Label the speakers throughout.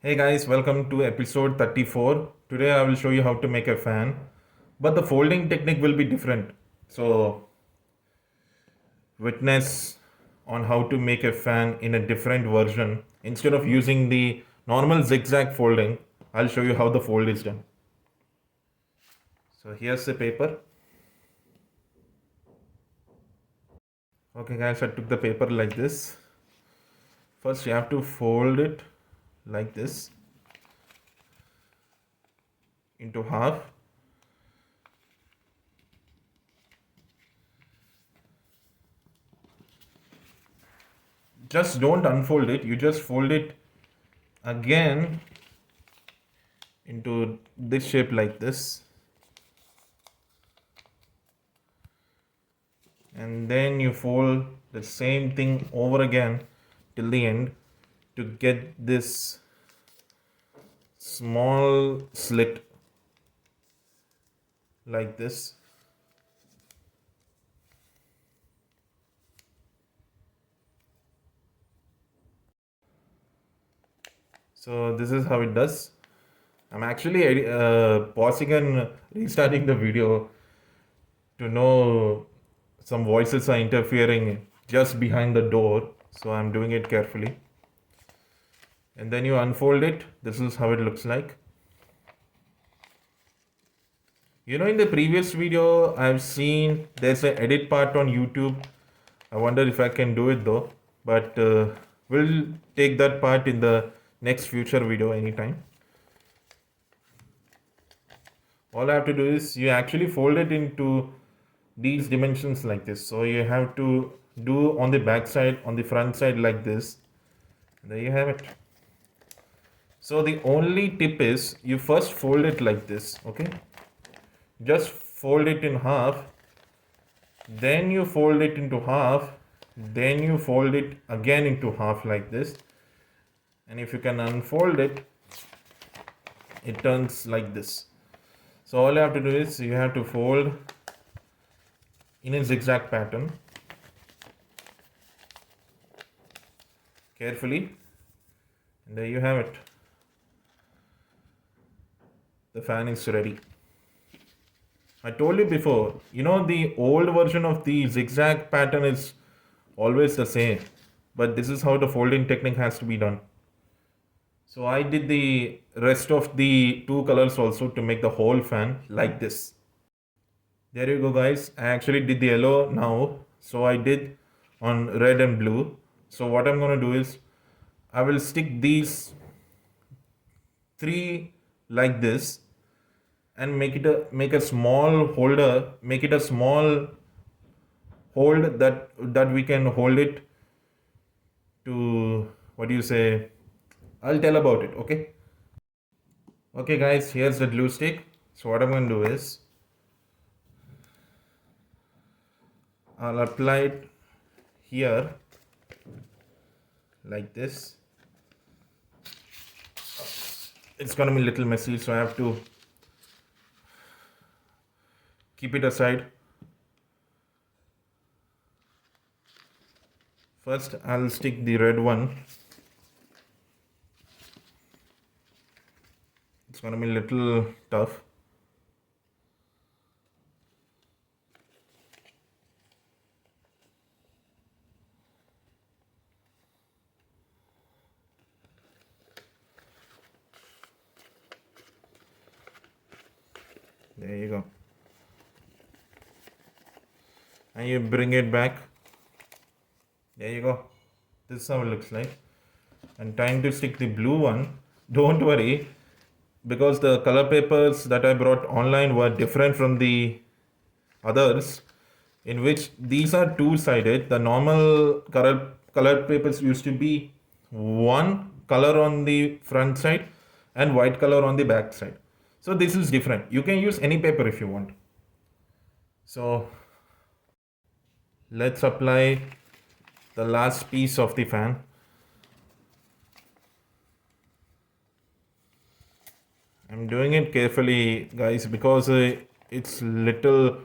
Speaker 1: Hey guys, welcome to episode 34. Today I will show you how to make a fan, but the folding technique will be different. So, witness on how to make a fan in a different version. Instead of using the normal zigzag folding, I'll show you how the fold is done. So, here's the paper. Okay, guys, I took the paper like this. First, you have to fold it like this into half. Just don't unfold it, you just fold it again into this shape like this, and then you fold the same thing over again till the end to get this small slit like this. So this is how it does. I'm actually pausing and restarting the video to know some voices are interfering just behind the door, so I'm doing it carefully. And then you unfold it. This is how it looks like. In the previous video, I've seen there's an edit part on YouTube. I wonder if I can do it though, but we'll take that part in the next future video anytime. All I have to do is you actually fold it into these dimensions like this. So you have to do on the back side, on the front side like this. There you have it. So the only tip is you first fold it like this, okay? Just fold it in half, then you fold it into half, then you fold it again into half like this, and if you can unfold it, it turns like this. So all you have to do is you have to fold in a zigzag pattern carefully, and there you have it. The fan is ready. I told you before, the old version of the zigzag pattern is always the same, but this is how the folding technique has to be done. So I did the rest of the two colors also to make the whole fan like this. There you go guys. I actually did the yellow now. So I did on red and blue. So what I'm going to do is I will stick these three like this and make a small holder, make it a small hold that we can hold it to, what do you say, I'll tell about it, okay? Okay guys, here's the glue stick. So what I'm going to do is I'll apply it here like this. It's gonna be a little messy, so I have to keep it aside. First I'll stick the red one. It's gonna be a little tough. There you go. And you bring it back. There you go. This is how it looks like. And time to stick the blue one. Don't worry, because the color papers that I brought online were different from the others, in which these are two-sided. The normal colored papers used to be one color on the front side and white color on the back side. So this is different. You can use any paper if you want. So let's apply the last piece of the fan. I'm doing it carefully guys because it's little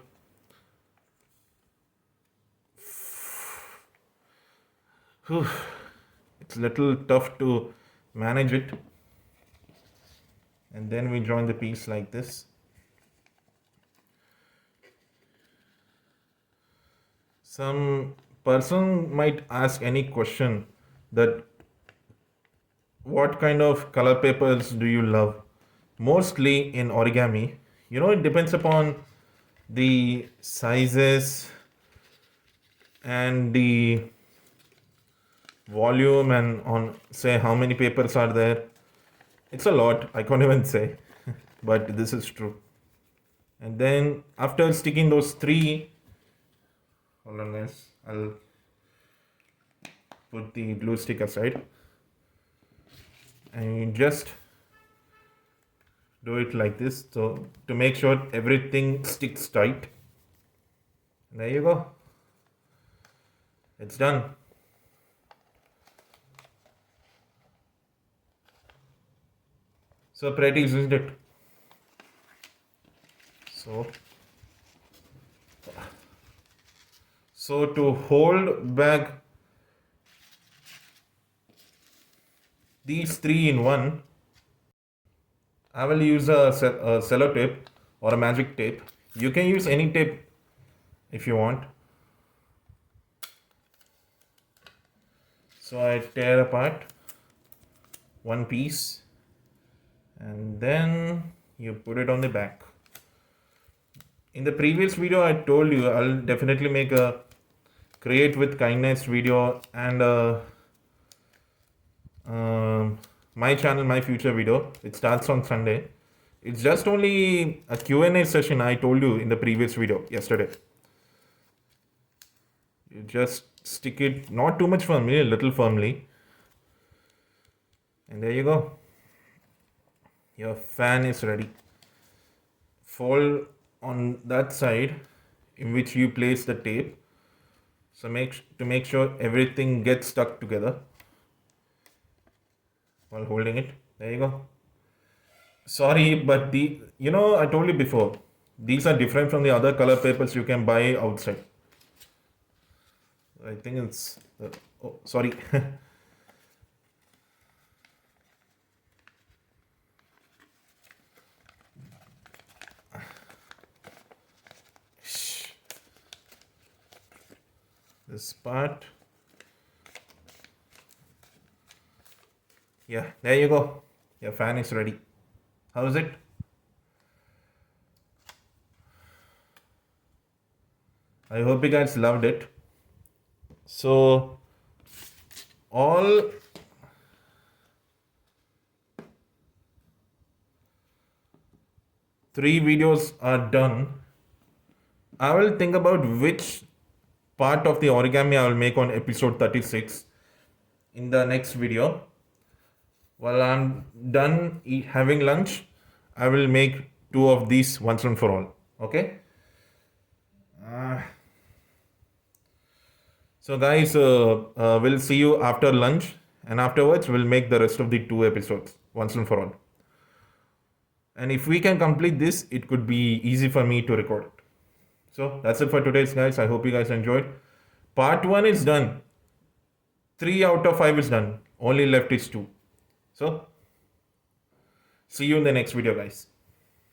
Speaker 1: it's little tough to manage it. and then we join the piece like this. Some person might ask any question that what kind of color papers do you love? Mostly in origami, it depends upon the sizes and the volume and on say how many papers are there. It's a lot, I can't even say, but this is true. And then after sticking those three, hold on guys, I'll put the glue stick aside and you just do it like this, so to make sure everything sticks tight. There you go, it's done. So pretty easy, isn't it? So to hold back these three in one, I will use a cello tape or a magic tape. You can use any tape if you want. So I tear apart one piece and then you put it on the back. In the previous video I told you I'll definitely make a create with kindness video and my channel, my future video. It starts on Sunday. It's just only a Q&A session I told you in the previous video yesterday. You just stick it not too much firmly, a little firmly. And there you go. Your fan is ready. Fold on that side in which you place the tape. So make sure everything gets stuck together while holding it. There you go. Sorry, but I told you before, these are different from the other color papers you can buy outside. I think it's oh sorry. This part. Yeah, there you go. Your fan is ready. How is it? I hope you guys loved it. So all three videos are done. I will think about which part of the origami I will make on episode 36 in the next video. While I'm done having lunch, I will make two of these once and for all. Okay? So guys, we'll see you after lunch, and afterwards we'll make the rest of the two episodes once and for all. And if we can complete this, it could be easy for me to record it. So that's it for today's guys. I hope you guys enjoyed. Part 1 is done. 3 out of 5 is done. Only left is 2. So see you in the next video guys.